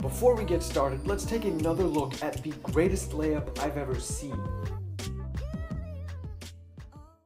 before we get started, let's take another look at the greatest layup I've ever seen.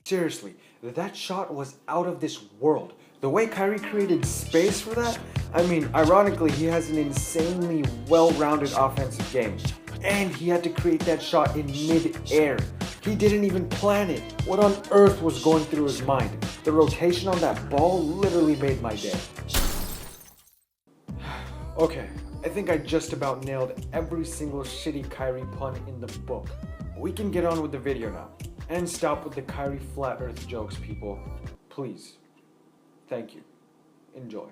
Seriously, that shot was out of this world. The way Kyrie created space for that, I mean, ironically, he has an insanely well-rounded offensive game. And he had to create that shot in mid-air. He didn't even plan it. What on earth was going through his mind? The rotation on that ball literally made my day. Okay, I think I just about nailed every single shitty Kyrie pun in the book. We can get on with the video now. And stop with the Kyrie flat earth jokes, people. Please. Thank you. Enjoy.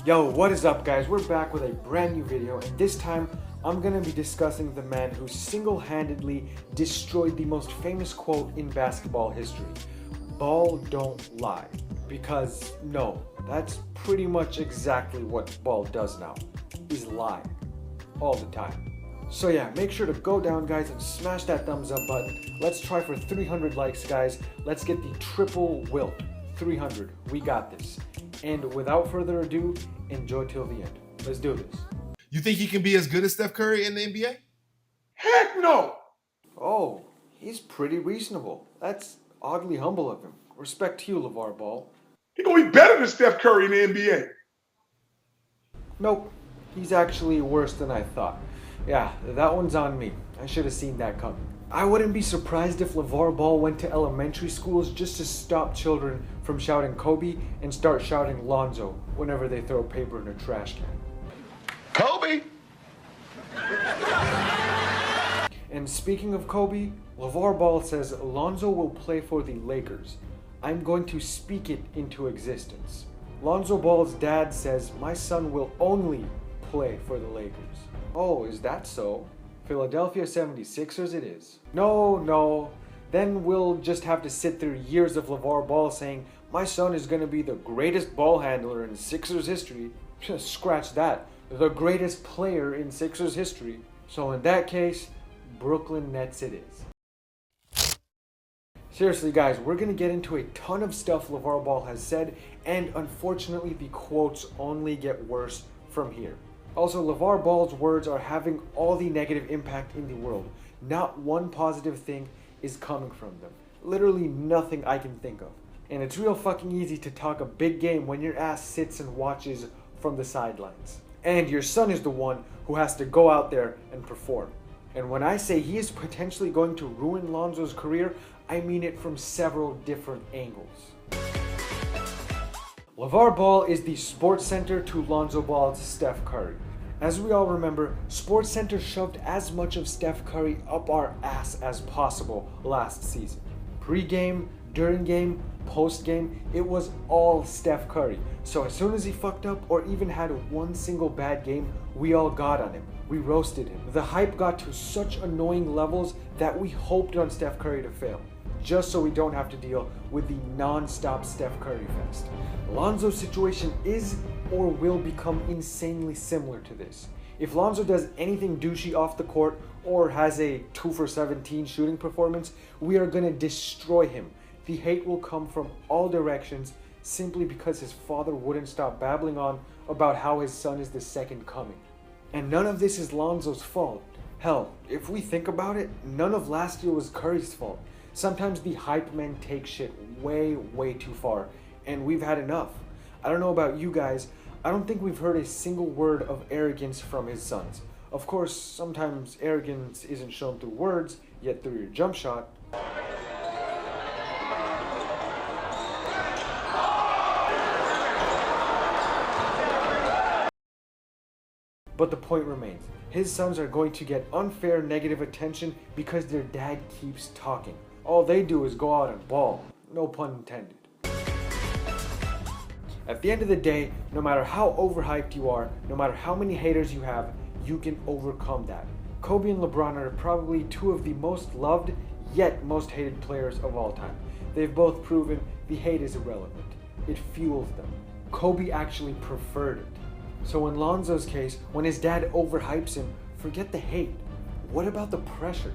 Yo, what is up, guys? We're back with a brand new video, and this time I'm gonna be discussing the man who single-handedly destroyed the most famous quote in basketball history. Ball don't lie. Because no, that's pretty much exactly what ball does now. Is lie. All the time. So yeah, make sure to go down, guys, and smash that thumbs up button. Let's try for 300 likes, guys. Let's get the triple wilt. 300. We got this. And without further ado, enjoy till the end. Let's do this. You think he can be as good as Steph Curry in the NBA? Heck no! Oh, he's pretty reasonable. That's oddly humble of him. Respect to you, Lavar Ball. He gonna be better than Steph Curry in the NBA. Nope. He's actually worse than I thought. Yeah, that one's on me. I should have seen that coming. I wouldn't be surprised if Lavar Ball went to elementary schools just to stop children from shouting Kobe and start shouting Lonzo whenever they throw paper in a trash can. Kobe! And speaking of Kobe, Lavar Ball says Lonzo will play for the Lakers. I'm going to speak it into existence. Lonzo Balls' dad says my son will only play for the Lakers. Oh, is that so? Philadelphia 76ers it is. No. Then we'll just have to sit through years of Lavar Ball saying, my son is going to be the greatest ball handler in Sixers history. Scratch that. The greatest player in Sixers history. So in that case, Brooklyn Nets it is. Seriously, guys, we're going to get into a ton of stuff Lavar Ball has said, and unfortunately the quotes only get worse from here. Also, Lavar Ball's words are having all the negative impact in the world. Not one positive thing is coming from them. Literally nothing I can think of. And it's real fucking easy to talk a big game when your ass sits and watches from the sidelines. And your son is the one who has to go out there and perform. And when I say he is potentially going to ruin Lonzo's career, I mean it from several different angles. Lavar Ball is the sportscenter to Lonzo Balls' Steph Curry. As we all remember, SportsCenter shoved as much of Steph Curry up our ass as possible last season. Pre-game, during game, post-game, it was all Steph Curry. So as soon as he fucked up or even had one single bad game, we all got on him. We roasted him. The hype got to such annoying levels that we hoped on Steph Curry to fail, just so we don't have to deal with the non-stop Steph Curry fest. Lonzo's situation is or will become insanely similar to this. If Lonzo does anything douchey off the court or has a 2 for 17 shooting performance, we are gonna destroy him. The hate will come from all directions simply because his father wouldn't stop babbling on about how his son is the second coming. And none of this is Lonzo's fault. Hell, if we think about it, none of last year was Curry's fault. Sometimes the hype men take shit way too far, and we've had enough. I don't know about you guys, I don't think we've heard a single word of arrogance from his sons. Of course, sometimes arrogance isn't shown through words, yet through your jump shot. But the point remains, his sons are going to get unfair negative attention because their dad keeps talking. All they do is go out and ball, no pun intended. At the end of the day, no matter how overhyped you are, no matter how many haters you have, you can overcome that. Kobe and LeBron are probably two of the most loved, yet most hated players of all time. They've both proven the hate is irrelevant. It fuels them. Kobe actually preferred it. So in Lonzo's case, when his dad overhypes him, forget the hate. What about the pressure?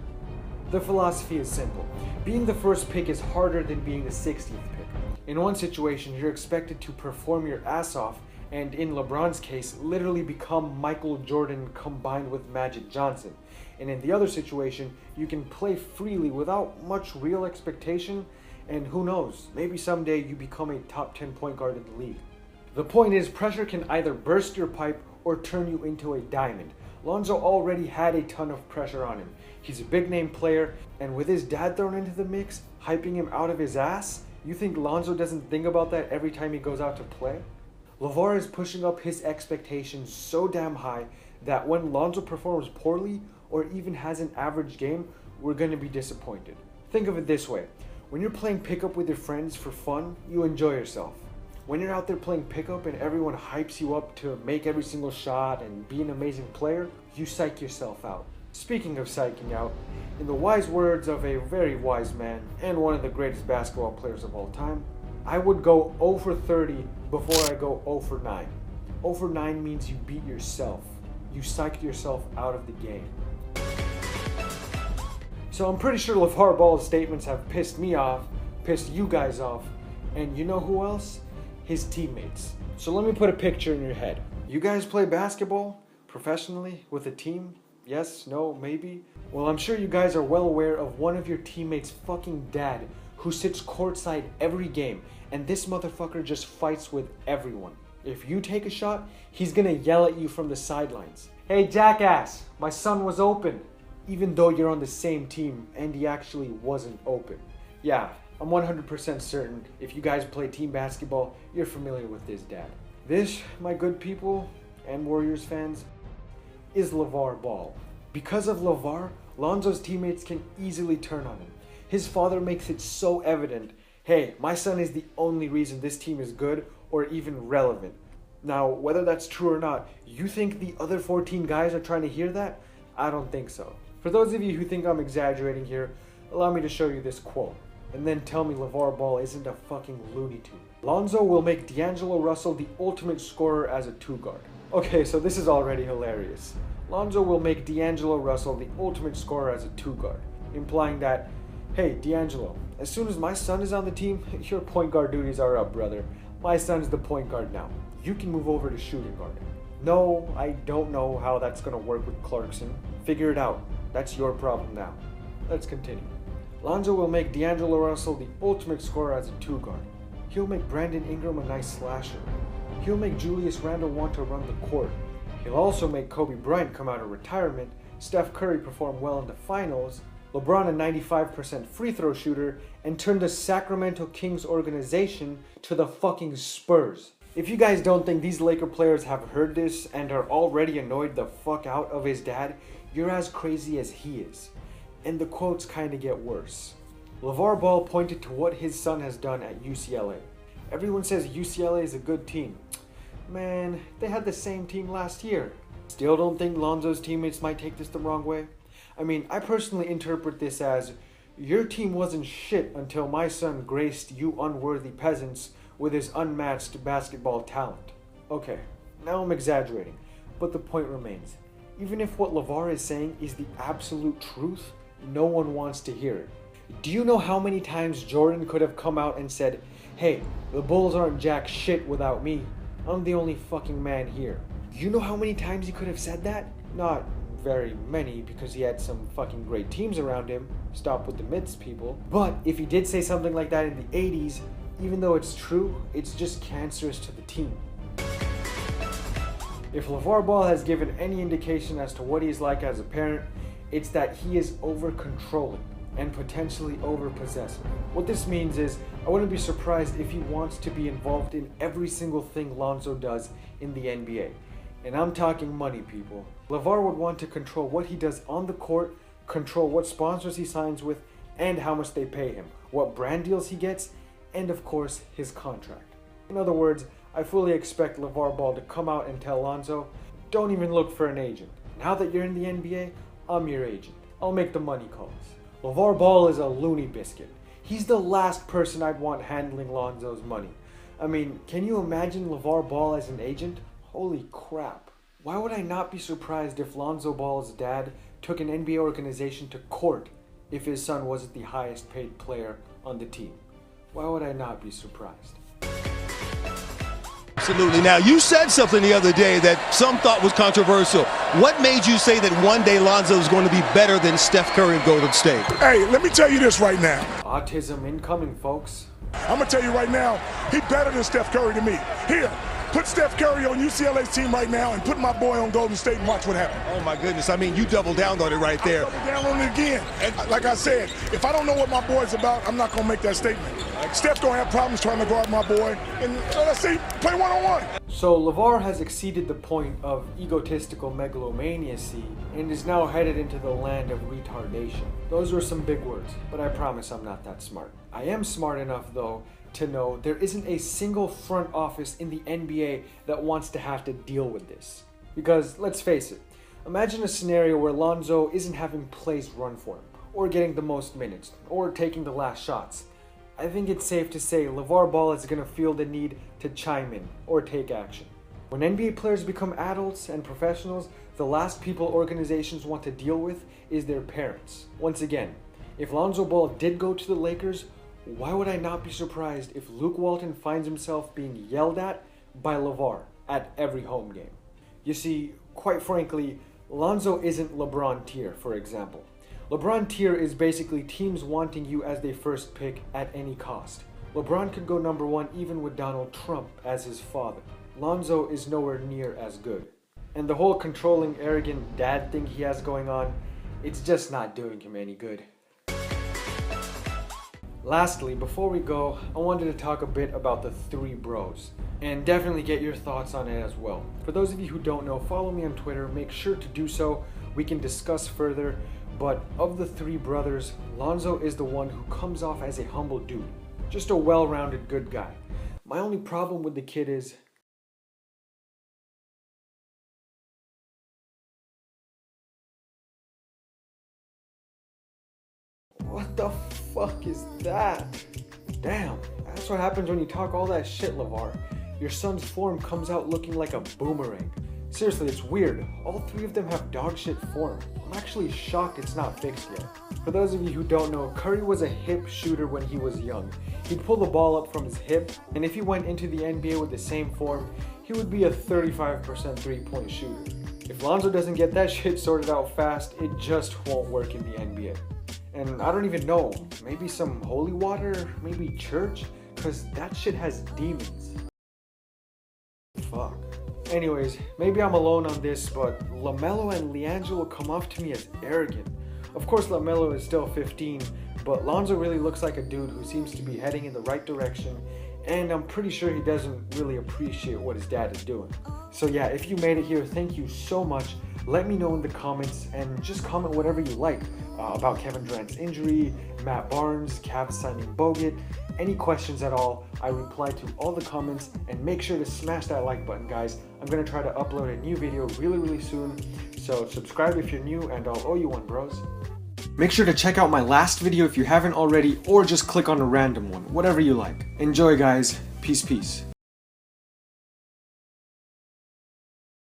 The philosophy is simple. Being the first pick is harder than being the 60th pick. In one situation, you're expected to perform your ass off, and in LeBron's case, literally become Michael Jordan combined with Magic Johnson. And in the other situation, you can play freely without much real expectation, and who knows, maybe someday you become a top 10 point guard in the league. The point is, pressure can either burst your pipe or turn you into a diamond. Lonzo already had a ton of pressure on him. He's a big name player, and with his dad thrown into the mix, hyping him out of his ass, you think Lonzo doesn't think about that every time he goes out to play? Lavar is pushing up his expectations so damn high that when Lonzo performs poorly or even has an average game, we're gonna be disappointed. Think of it this way. When you're playing pickup with your friends for fun, you enjoy yourself. When you're out there playing pickup and everyone hypes you up to make every single shot and be an amazing player, you psych yourself out. Speaking of psyching out, in the wise words of a very wise man and one of the greatest basketball players of all time, I would go 0 for 30 before I go 0 for 9. 0 for 9 means you beat yourself. You psyched yourself out of the game. So I'm pretty sure Lavar Ball's statements have pissed me off, pissed you guys off, and you know who else? His teammates. So let me put a picture in your head. You guys play basketball professionally with a team? Yes, no, maybe? Well, I'm sure you guys are well aware of one of your teammates' fucking dad who sits courtside every game, and this motherfucker just fights with everyone. If you take a shot, he's gonna yell at you from the sidelines. Hey jackass, my son was open. Even though you're on the same team and he actually wasn't open. Yeah, I'm 100% certain if you guys play team basketball, you're familiar with this dad. This, my good people and Warriors fans, is Lavar Ball. Because of Lavar, Lonzo's teammates can easily turn on him. His father makes it so evident, hey, my son is the only reason this team is good or even relevant. Now, whether that's true or not, you think the other 14 guys are trying to hear that? I don't think so. For those of you who think I'm exaggerating here, allow me to show you this quote, and then tell me Lavar Ball isn't a fucking Looney Tune. Lonzo will make D'Angelo Russell the ultimate scorer as a 2-guard. Okay, so this is already hilarious. Lonzo will make D'Angelo Russell the ultimate scorer as a 2-guard, implying that, hey, D'Angelo, as soon as my son is on the team, your point guard duties are up, brother. My son's the point guard now. You can move over to shooting guard. No, I don't know how that's gonna work with Clarkson. Figure it out. That's your problem now. Let's continue. Lonzo will make D'Angelo Russell the ultimate scorer as a 2-guard. He'll make Brandon Ingram a nice slasher. He'll make Julius Randle want to run the court. He'll also make Kobe Bryant come out of retirement, Steph Curry perform well in the finals, LeBron a 95% free throw shooter, and turn the Sacramento Kings organization to the fucking Spurs. If you guys don't think these Laker players have heard this and are already annoyed the fuck out of his dad, you're as crazy as he is. And the quotes kinda get worse. Lavar Ball pointed to what his son has done at UCLA. Everyone says UCLA is a good team. Man, they had the same team last year. Still don't think Lonzo's teammates might take this the wrong way? I mean, I personally interpret this as, your team wasn't shit until my son graced you unworthy peasants with his unmatched basketball talent. Okay, now I'm exaggerating, but the point remains. Even if what Lavar is saying is the absolute truth, no one wants to hear it. Do you know how many times Jordan could have come out and said, hey, the Bulls aren't jack shit without me. I'm the only fucking man here. You know how many times he could have said that? Not very many, because he had some fucking great teams around him. Stop with the myths, people. But if he did say something like that in the 80s, even though it's true, it's just cancerous to the team. If Lavar Ball has given any indication as to what he's like as a parent, it's that he is over-controlling and potentially over-possessive. What this means is, I wouldn't be surprised if he wants to be involved in every single thing Lonzo does in the NBA. And I'm talking money, people. Lavar would want to control what he does on the court, control what sponsors he signs with, and how much they pay him, what brand deals he gets, and of course, his contract. In other words, I fully expect Lavar Ball to come out and tell Lonzo, don't even look for an agent. Now that you're in the NBA, I'm your agent. I'll make the money calls. Lavar Ball is a loony biscuit. He's the last person I'd want handling Lonzo's money. I mean, can you imagine Lavar Ball as an agent? Holy crap. Why would I not be surprised if Lonzo Ball's dad took an NBA organization to court if his son wasn't the highest paid player on the team? Why would I not be surprised? Absolutely. Now, you said something the other day that some thought was controversial. What made you say that one day Lonzo is going to be better than Steph Curry in Golden State? Hey, let me tell you this right now. Autism incoming, folks. I'm going to tell you right now, he better than Steph Curry to me. Here, put Steph Curry on UCLA's team right now and put my boy on Golden State and watch what happens. Oh, my goodness. I mean, you doubled down on it right there. Double down on it again. And like I said, if I don't know what my boy's about, I'm not going to make that statement. Steph's going to have problems trying to guard my boy. And let's see, play one-on-one. So Lavar has exceeded the point of egotistical megalomaniacy and is now headed into the land of retardation. Those were some big words, but I promise I'm not that smart. I am smart enough, though, to know there isn't a single front office in the NBA that wants to have to deal with this. Because, let's face it, imagine a scenario where Lonzo isn't having plays run for him, or getting the most minutes, or taking the last shots. I think it's safe to say Lavar Ball is going to feel the need to chime in or take action. When NBA players become adults and professionals, the last people organizations want to deal with is their parents. Once again, if Lonzo Ball did go to the Lakers, why would I not be surprised if Luke Walton finds himself being yelled at by Lavar at every home game? You see, quite frankly, Lonzo isn't LeBron tier, for example. LeBron tier is basically teams wanting you as their first pick at any cost. LeBron could go number one even with Donald Trump as his father. Lonzo is nowhere near as good. And the whole controlling, arrogant dad thing he has going on, it's just not doing him any good. Lastly, before we go, I wanted to talk a bit about the three bros, and definitely get your thoughts on it as well. For those of you who don't know, follow me on Twitter, make sure to do so, we can discuss further, but of the three brothers, Lonzo is the one who comes off as a humble dude, just a well-rounded good guy. My only problem with the kid is, what the fuck is that? Damn, that's what happens when you talk all that shit, Lavar. Your son's form comes out looking like a boomerang. Seriously, it's weird. All three of them have dog shit form. I'm actually shocked it's not fixed yet. For those of you who don't know, Curry was a hip shooter when he was young. He'd pull the ball up from his hip, and if he went into the NBA with the same form, he would be a 35% three-point shooter. If Lonzo doesn't get that shit sorted out fast, it just won't work in the NBA. And I don't even know, maybe some holy water, maybe church, cause that shit has demons. Fuck. Anyways, maybe I'm alone on this, but LaMelo and LiAngelo come off to me as arrogant. Of course LaMelo is still 15, but Lonzo really looks like a dude who seems to be heading in the right direction, and I'm pretty sure he doesn't really appreciate what his dad is doing. So yeah, if you made it here, thank you so much. Let me know in the comments, and just comment whatever you like about Kevin Durant's injury, Matt Barnes, Cavs signing Bogut, any questions at all. I reply to all the comments, and make sure to smash that like button, guys. I'm gonna try to upload a new video really soon, so subscribe if you're new, and I'll owe you one, bros. Make sure to check out my last video if you haven't already, or just click on a random one, whatever you like. Enjoy, guys. Peace.